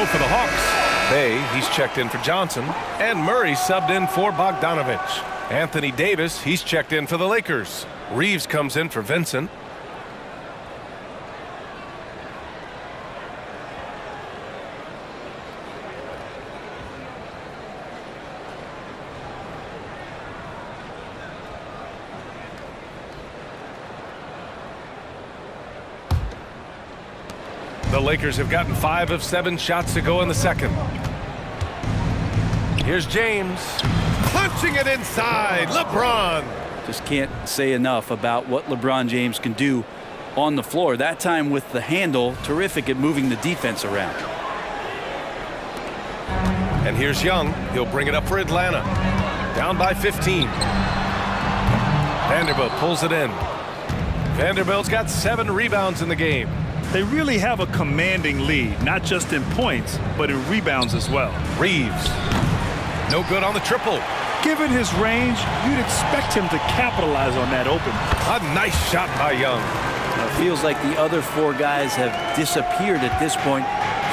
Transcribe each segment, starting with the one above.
for the Hawks. Bay, he's checked in for Johnson. And Murray subbed in for Bogdanovich. Anthony Davis, he's checked in for the Lakers. Reeves comes in for Vincent. The Lakers have gotten 5 of 7 shots to go in the second. Here's James. Punching it inside. LeBron. Just can't say enough about what LeBron James can do on the floor. That time with the handle, terrific at moving the defense around. And here's Young. He'll bring it up for Atlanta. Down by 15. Vanderbilt pulls it in. Vanderbilt's got 7 rebounds in the game. They really have a commanding lead, not just in points, but in rebounds as well. Reeves. No good on the triple. Given his range, you'd expect him to capitalize on that open. A nice shot by Young. Now, it feels like the other 4 guys have disappeared at this point.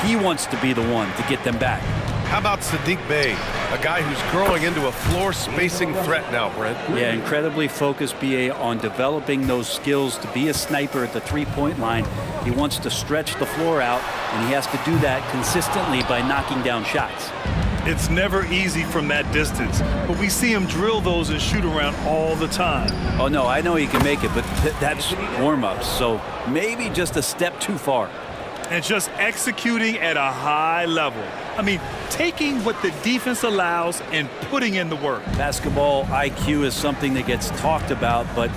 He wants to be the one to get them back. How about Saddiq Bey, a guy who's growing into a floor spacing threat now, Brent? Yeah, incredibly focused, BA, on developing those skills to be a sniper at the three-point line. He wants to stretch the floor out, and he has to do that consistently by knocking down shots. It's never easy from that distance, but we see him drill those and shoot around all the time. Oh, no, I know he can make it, but that's warm-ups, so maybe just a step too far. And just executing at a high level. I mean, taking what the defense allows and putting in the work. Basketball IQ is something that gets talked about, but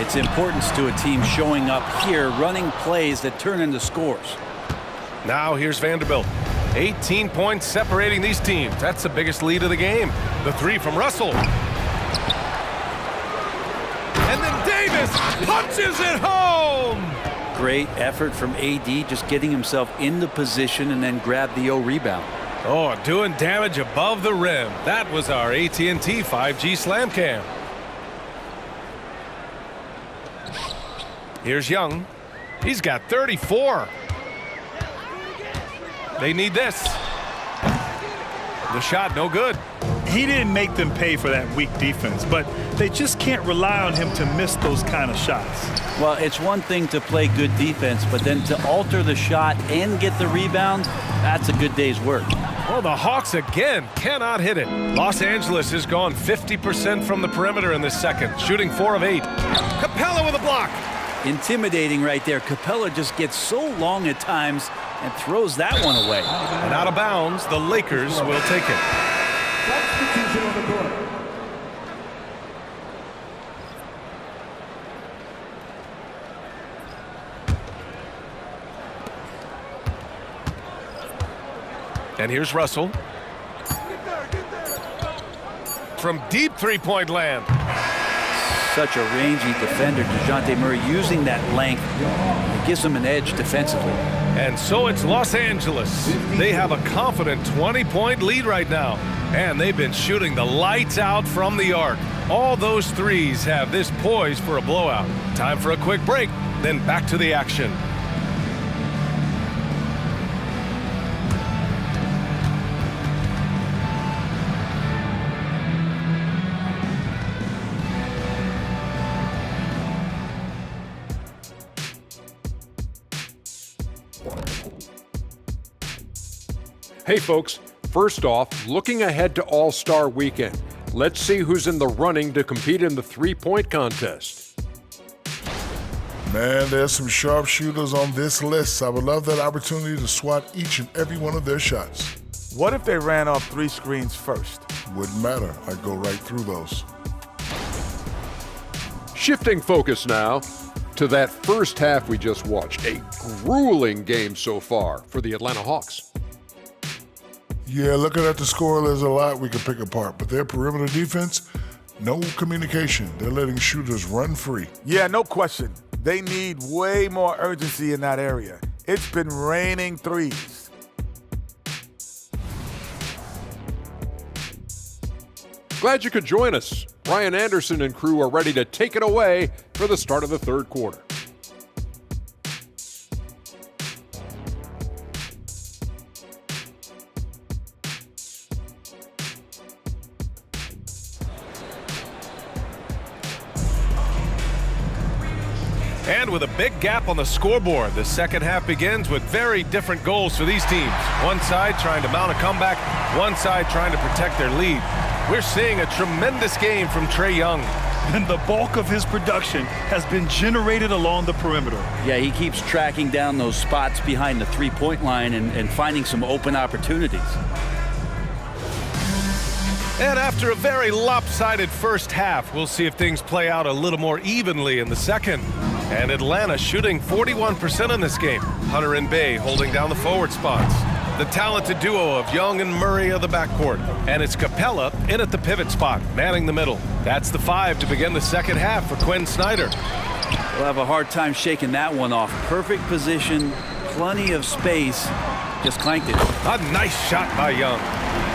its importance to a team showing up here, running plays that turn into scores. Now here's Vanderbilt. 18 points separating these teams. That's the biggest lead of the game. The 3 from Russell. And then Davis punches it home. Great effort from AD, just getting himself in the position and then grab the rebound. Oh, doing damage above the rim. That was our AT&T 5G Slam Cam. Here's Young. He's got 34. They need this. The shot, no good. He didn't make them pay for that weak defense, but they just can't rely on him to miss those kind of shots. Well, it's one thing to play good defense, but then to alter the shot and get the rebound, that's a good day's work. Oh, the Hawks again cannot hit it. Los Angeles has gone 50% from the perimeter in this second, shooting 4 of 8. Capella with a block. Intimidating right there. Capella just gets so long at times and throws that one away. And out of bounds, the Lakers will take it. Substitution on the court. And here's Russell. From deep three-point land. Such a rangy defender, DeJounte Murray, using that length. It gives him an edge defensively. And so it's Los Angeles. They have a confident 20-point lead right now. And they've been shooting the lights out from the arc. All those threes have this poised for a blowout. Time for a quick break, then back to the action. Hey folks, first off, looking ahead to All-Star Weekend. Let's see who's in the running to compete in the three-point contest. Man, there's some sharpshooters on this list. I would love that opportunity to swat each and every one of their shots. What if they ran off 3 screens first? Wouldn't matter. I'd go right through those. Shifting focus now to that first half we just watched. A grueling game so far for the Atlanta Hawks. Yeah, looking at the score, there's a lot we can pick apart, but their perimeter defense, no communication. They're letting shooters run free. Yeah, no question. They need way more urgency in that area. It's been raining threes. Glad you could join us. Ryan Anderson and crew are ready to take it away for the start of the third quarter. And with a big gap on the scoreboard, the second half begins with very different goals for these teams. One side trying to mount a comeback, one side trying to protect their lead. We're seeing a tremendous game from Trae Young. And the bulk of his production has been generated along the perimeter. Yeah, he keeps tracking down those spots behind the three-point line and finding some open opportunities. And after a very lopsided first half, we'll see if things play out a little more evenly in the second. And Atlanta shooting 41% in this game. Hunter and Bey holding down the forward spots. The talented duo of Young and Murray of the backcourt. And it's Capella in at the pivot spot, manning the middle. That's the 5 to begin the second half for Quinn Snyder. We'll have a hard time shaking that one off. Perfect position, plenty of space. Just clanked it. A nice shot by Young.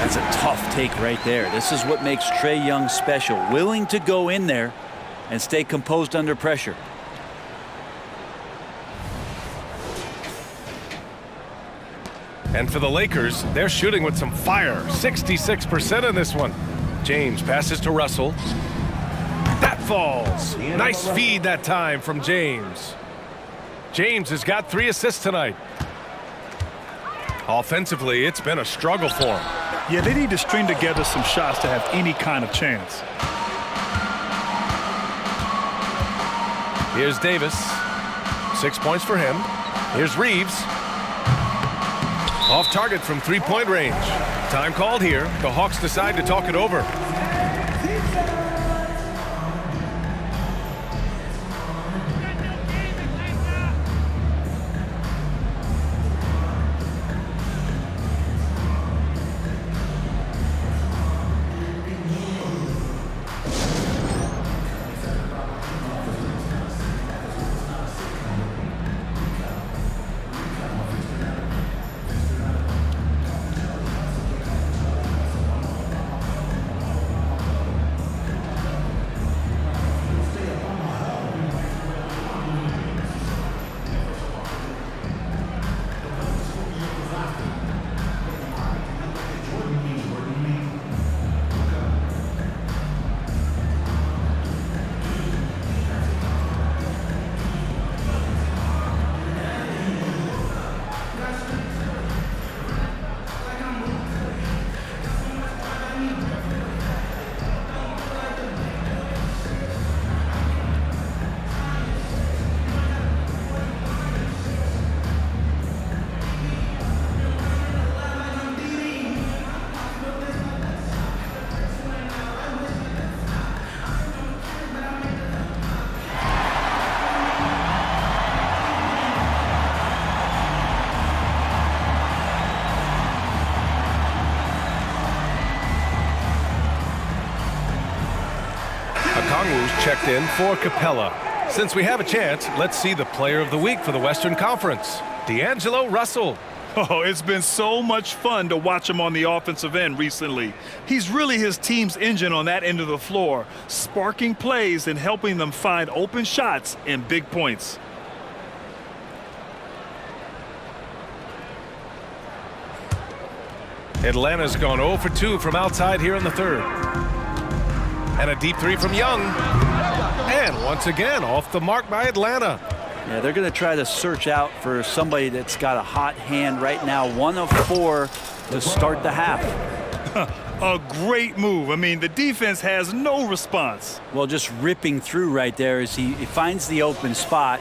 That's a tough take right there. This is what makes Trae Young special. Willing to go in there and stay composed under pressure. And for the Lakers, they're shooting with some fire. 66% in this one. James passes to Russell. That falls. Nice feed that time from James. James has got 3 assists tonight. Offensively, it's been a struggle for him. Yeah, they need to string together some shots to have any kind of chance. Here's Davis. 6 points for him. Here's Reeves. Off target from three-point range. Time called here. The Hawks decide to talk it over. Okongwu's checked in for Capella. Since we have a chance, let's see the player of the week for the Western Conference, D'Angelo Russell. Oh, it's been so much fun to watch him on the offensive end recently. He's really his team's engine on that end of the floor, sparking plays and helping them find open shots and big points. Atlanta's gone 0 for 2 from outside here in the third. And a deep 3 from Young. And once again, off the mark by Atlanta. Yeah, they're going to try to search out for somebody that's got a hot hand right now. 1 of 4 to start the half. A great move. I mean, the defense has no response. Well, just ripping through right there as he finds the open spot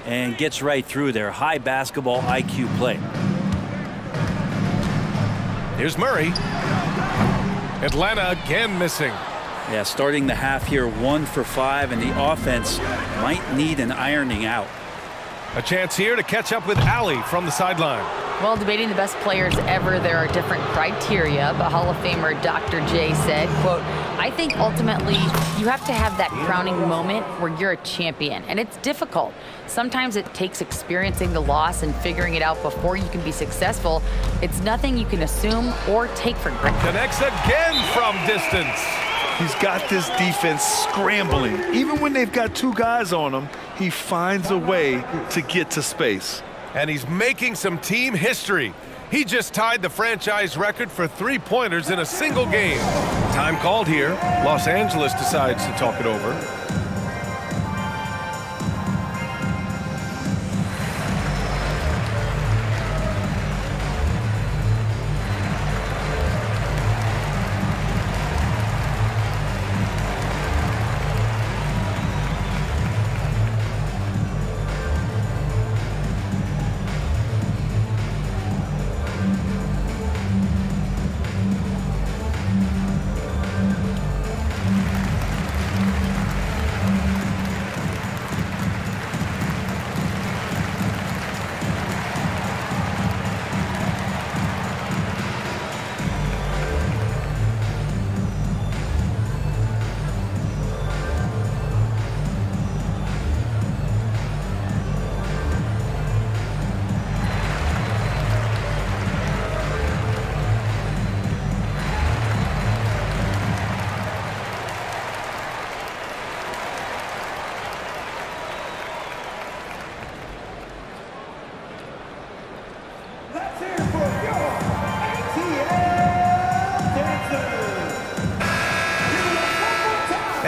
and gets right through there. High basketball IQ play. Here's Murray. Atlanta again missing. Yeah, starting the half here 1 for 5, and the offense might need an ironing out. A chance here to catch up with Allie from the sideline. Well, debating the best players ever, there are different criteria, but Hall of Famer Dr. J said, quote, I think ultimately you have to have that crowning moment where you're a champion, and it's difficult. Sometimes it takes experiencing the loss and figuring it out before you can be successful. It's nothing you can assume or take for granted. Connects again from distance. He's got this defense scrambling. Even when they've got 2 guys on him, he finds a way to get to space. And he's making some team history. He just tied the franchise record for 3-pointers in a single game. Time called here. Los Angeles decides to talk it over.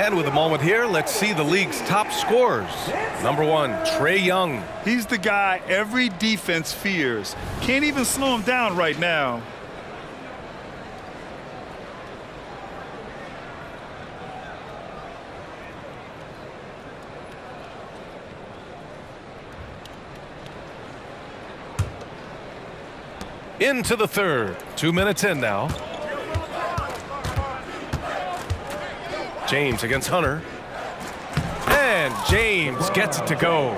And with a moment here, let's see the league's top scorers. Number 1, Trae Young. He's the guy every defense fears. Can't even slow him down right now. Into the third. 2 minutes in now. James against Hunter. And James gets it to go.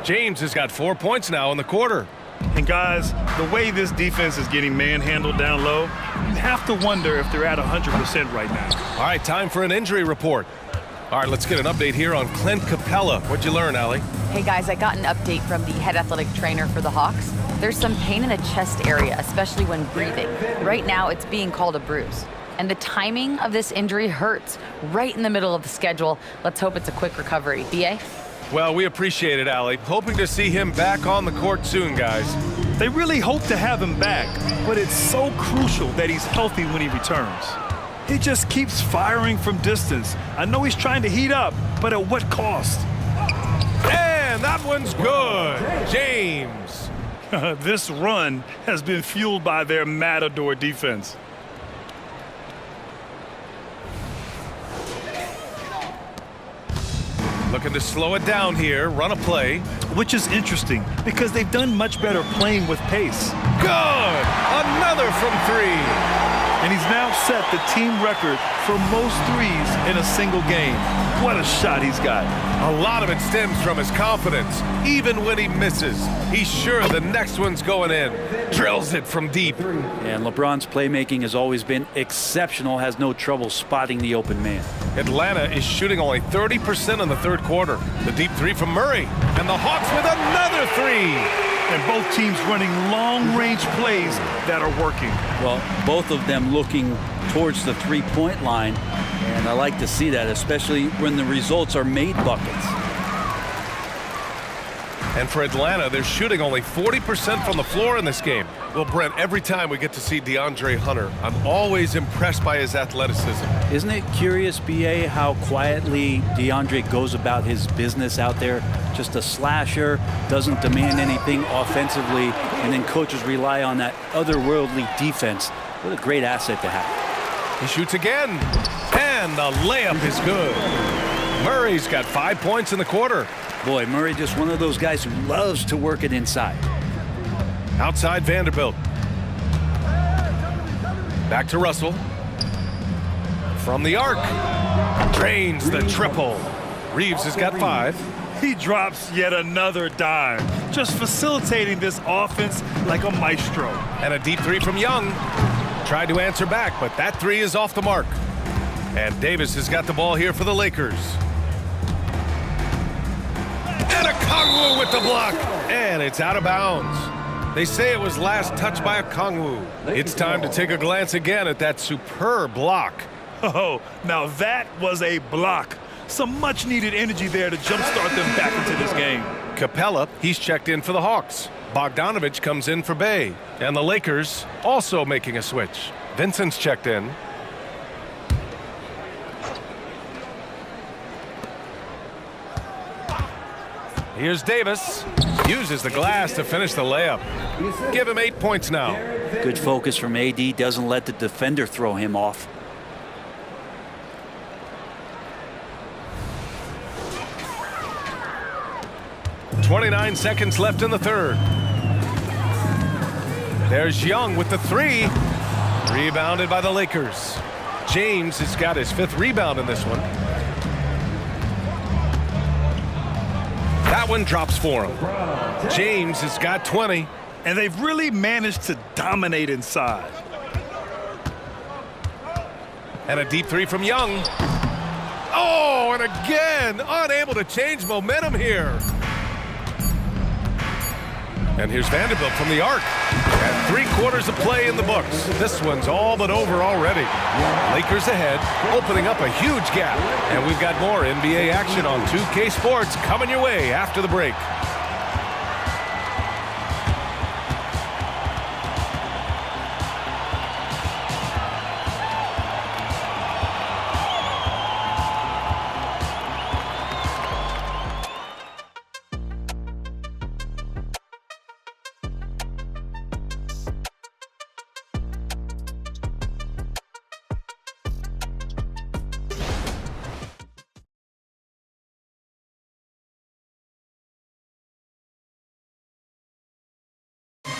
James has got 4 points now in the quarter. And guys, the way this defense is getting manhandled down low, you have to wonder if they're at 100% right now. All right, time for an injury report. All right, let's get an update here on Clint Capella. What'd you learn, Allie? Hey guys, I got an update from the head athletic trainer for the Hawks. There's some pain in the chest area, especially when breathing. Right now, it's being called a bruise. And the timing of this injury hurts right in the middle of the schedule. Let's hope it's a quick recovery. BA? Well, we appreciate it, Allie. Hoping to see him back on the court soon, guys. They really hope to have him back, but it's so crucial that he's healthy when he returns. He just keeps firing from distance. I know he's trying to heat up, but at what cost? And that one's good. James. This run has been fueled by their Matador defense. Looking to slow it down here, run a play. Which is interesting because they've done much better playing with pace. Good! Another from 3. And he's now set the team record for most threes in a single game. What a shot he's got. A lot of it stems from his confidence. Even when he misses, he's sure the next one's going in. Drills it from deep. And LeBron's playmaking has always been exceptional, has no trouble spotting the open man. Atlanta is shooting only 30% in the third quarter. The deep 3 from Murray. And the Hawks with another 3. And both teams running long-range plays that are working. Well, both of them looking towards the three-point line, and I like to see that, especially when the results are made buckets. And for Atlanta, they're shooting only 40% from the floor in this game. Well, Brent, every time we get to see DeAndre Hunter, I'm always impressed by his athleticism. Isn't it curious, BA, how quietly DeAndre goes about his business out there? Just a slasher, doesn't demand anything offensively, and then coaches rely on that otherworldly defense. What a great asset to have. He shoots again, and the layup is good. Murray's got 5 points in the quarter. Boy, Murray just one of those guys who loves to work it inside. Outside Vanderbilt. Back to Russell. From the arc. Drains the triple. Reeves has got 5. He drops yet another dime, just facilitating this offense like a maestro. And a deep 3 from Young. Tried to answer back, but that 3 is off the mark. And Davis has got the ball here for the Lakers. And a Okongwu with the block. And it's out of bounds. They say it was last touched by Okongwu. It's time to take a glance again at that superb block. Oh, now that was a block. Some much-needed energy there to jumpstart them back into this game. Capella, he's checked in for the Hawks. Bogdanovich comes in for Bay. And the Lakers also making a switch. Vincent's checked in. Here's Davis. Uses the glass to finish the layup. Give him 8 points now. Good focus from AD. Doesn't let the defender throw him off. .29 seconds left in the third. There's Young with the 3. Rebounded by the Lakers. James has got his 5th rebound in this one. That one drops for him. James has got 20. And they've really managed to dominate inside. And a deep 3 from Young. Oh, and again, unable to change momentum here. And here's Vanderbilt from the arc. And 3 quarters of play in the books. This one's all but over already. Lakers ahead, opening up a huge gap. And we've got more NBA action on 2K Sports coming your way after the break.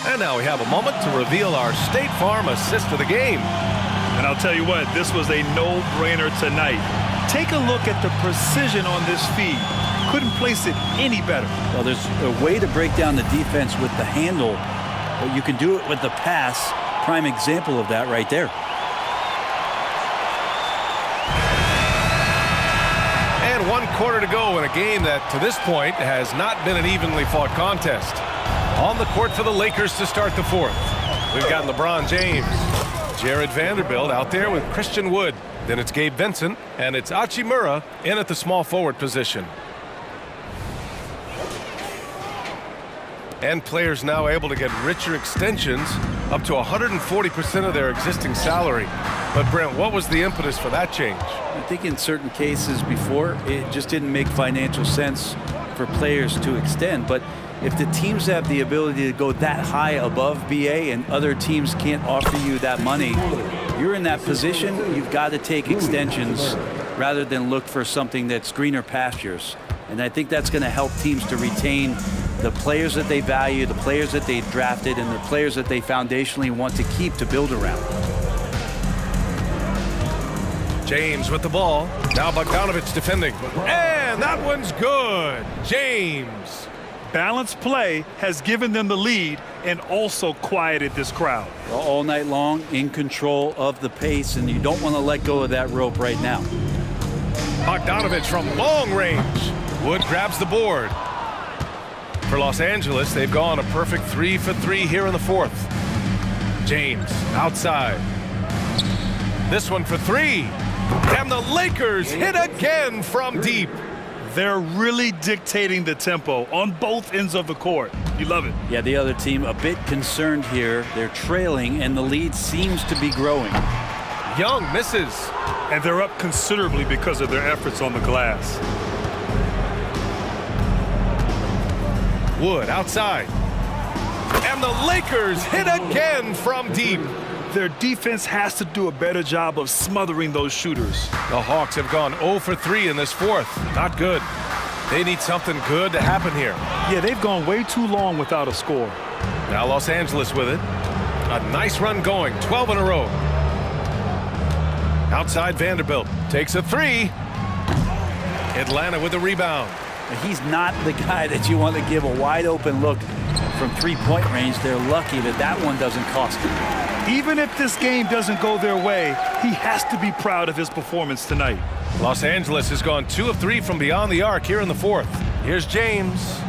And now we have a moment to reveal our State Farm assist of the game. And I'll tell you what, this was a no-brainer tonight. Take a look at the precision on this feed. Couldn't place it any better. Well, there's a way to break down the defense with the handle, but you can do it with the pass. Prime example of that right there. And 1 quarter to go in a game that, to this point, has not been an evenly fought contest. On the court for the Lakers to start the fourth. We've got LeBron James, Jared Vanderbilt out there with Christian Wood. Then it's Gabe Vincent, and it's Hachimura in at the small forward position. And players now able to get richer extensions, up to 140% of their existing salary. But Brent, what was the impetus for that change? I think in certain cases before, it just didn't make financial sense for players to extend. But if the teams have the ability to go that high above BA and other teams can't offer you that money, you're in that position, you've got to take extensions rather than look for something that's greener pastures. And I think that's going to help teams to retain the players that they value, the players that they drafted, and the players that they foundationally want to keep to build around. James with the ball. Now Bogdanovic defending. And that one's good. James. Balanced play has given them the lead and also quieted this crowd. All night long, in control of the pace, and you don't want to let go of that rope right now. Bogdanovic from long range. Wood grabs the board. For Los Angeles, they've gone a perfect 3 for 3 here in the fourth. James outside. This one for 3. And the Lakers hit again from deep. They're really dictating the tempo on both ends of the court. You love it. Yeah, the other team a bit concerned here. They're trailing, and the lead seems to be growing. Young misses. And they're up considerably because of their efforts on the glass. Wood outside. And the Lakers hit again from deep. Their defense has to do a better job of smothering those shooters. The Hawks have gone 0 for 3 in this fourth. Not good. They need something good to happen here. Yeah, they've gone way too long without a score. Now Los Angeles with it. A nice run going, 12 in a row. Outside Vanderbilt takes a 3. Atlanta with the rebound. He's not the guy that you want to give a wide open look from three-point range. They're lucky that that one doesn't cost them. Even if this game doesn't go their way, he has to be proud of his performance tonight. Los Angeles has gone 2 of 3 from beyond the arc here in the fourth. Here's James.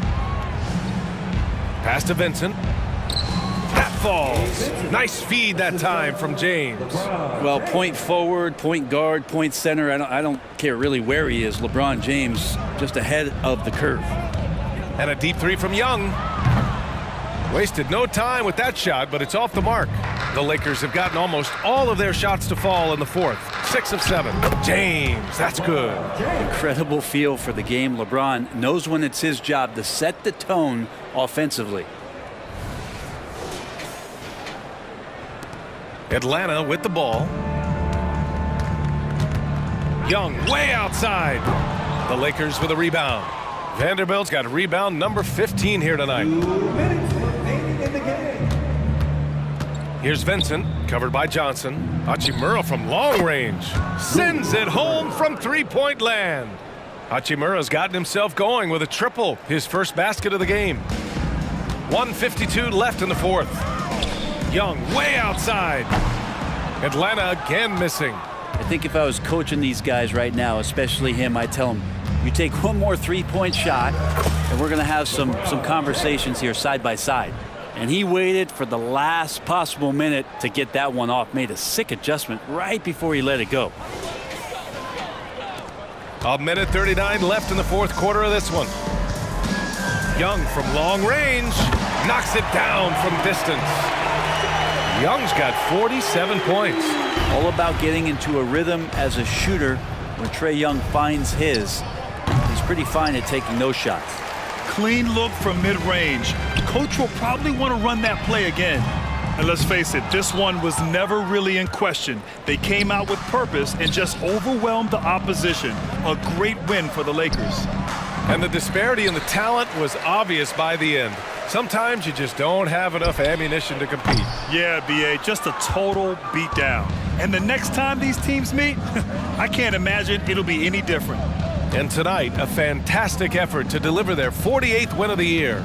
Pass to Vincent. That falls. Nice feed that time from James. Well, point forward, point guard, point center. I don't care really where he is. LeBron James just ahead of the curve. And a deep 3 from Young. Wasted no time with that shot, but it's off the mark. The Lakers have gotten almost all of their shots to fall in the fourth. 6 of 7. James, that's good. Incredible feel for the game. LeBron knows when it's his job to set the tone offensively. Atlanta with the ball. Young way outside. The Lakers with a rebound. Vanderbilt's got rebound number 15 here tonight. 2 minutes remaining in the game. Here's Vincent, covered by Johnson. Hachimura from long range. Sends it home from three-point land. Hachimura's gotten himself going with a triple, his first basket of the game. 1:52 left in the fourth. Young way outside. Atlanta again missing. I think if I was coaching these guys right now, especially him, I'd tell him, you take one more three-point shot, and we're going to have some conversations here side by side. And he waited for the last possible minute to get that one off, made a sick adjustment right before he let it go. 1:39 left in the fourth quarter of this one. Young from long range knocks it down from distance. Young's got 47 points. All about getting into a rhythm as a shooter. When Trae Young finds his, he's pretty fine at taking those shots. Clean look from mid-range. Coach will probably want to run that play again. And let's face it, this one was never really in question. They came out with purpose and just overwhelmed the opposition. A great win for the Lakers. And the disparity in the talent was obvious by the end. Sometimes you just don't have enough ammunition to compete. Yeah, B.A., just a total beatdown. And the next time these teams meet, I can't imagine it'll be any different. And tonight, a fantastic effort to deliver their 48th win of the year.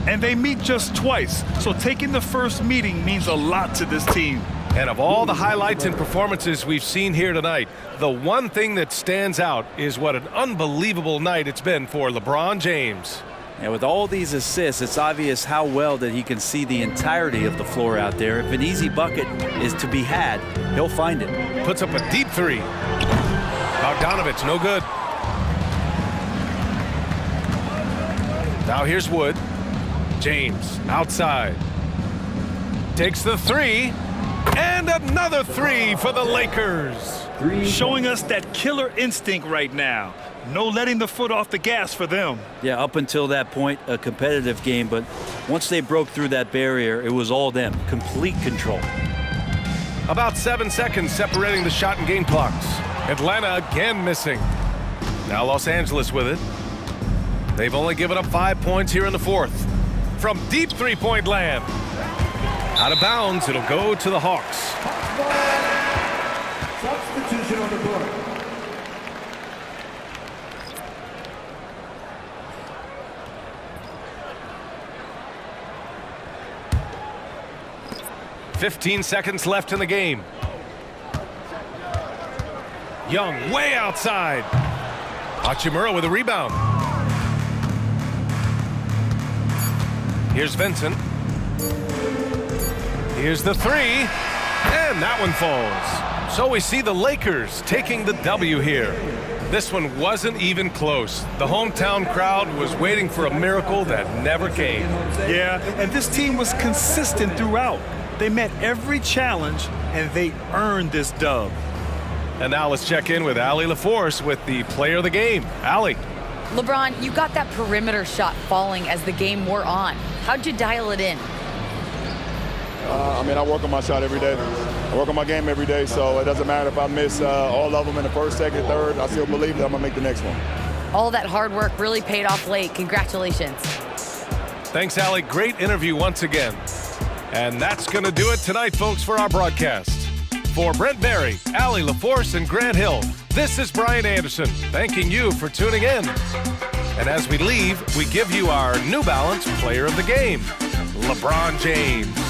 And they meet just twice, so taking the first meeting means a lot to this team. And of all the highlights and performances we've seen here tonight, the one thing that stands out is what an unbelievable night it's been for LeBron James. And with all these assists, it's obvious how well that he can see the entirety of the floor out there. If an easy bucket is to be had, he'll find it. Puts up a deep three. Bogdanovich, no good. Now here's Wood. James, outside. Takes the three. And another three for the Lakers. Showing us that killer instinct right now. No letting the foot off the gas for them. Yeah, up until that point, a competitive game, but once they broke through that barrier, it was all them. Complete control. About 7 seconds separating the shot and game clocks. Atlanta again missing. Now Los Angeles with it. They've only given up 5 points here in the fourth. From deep three-point land. Out of bounds, it'll go to the Hawks. Substitution on the board. "15 seconds left in the game. Young way outside. Hachimura with a rebound. Here's Vincent. Here's the three, and that one falls. So we see the Lakers taking the W here. This one wasn't even close. The hometown crowd was waiting for a miracle that never came. Yeah, and this team was consistent throughout. They met every challenge, and they earned this dub. And now let's check in with Allie LaForce with the player of the game. Allie. LeBron, you got that perimeter shot falling as the game wore on. How'd you dial it in? I work on my shot every day. I work on my game every day, so it doesn't matter if I miss all of them in the first, second, third. I still believe that I'm going to make the next one. All that hard work really paid off late. Congratulations. Thanks, Allie. Great interview once again. And that's going to do it tonight, folks, for our broadcast. For Brent Barry, Allie LaForce, and Grant Hill, this is Brian Anderson, thanking you for tuning in. And as we leave, we give you our New Balance Player of the Game, LeBron James.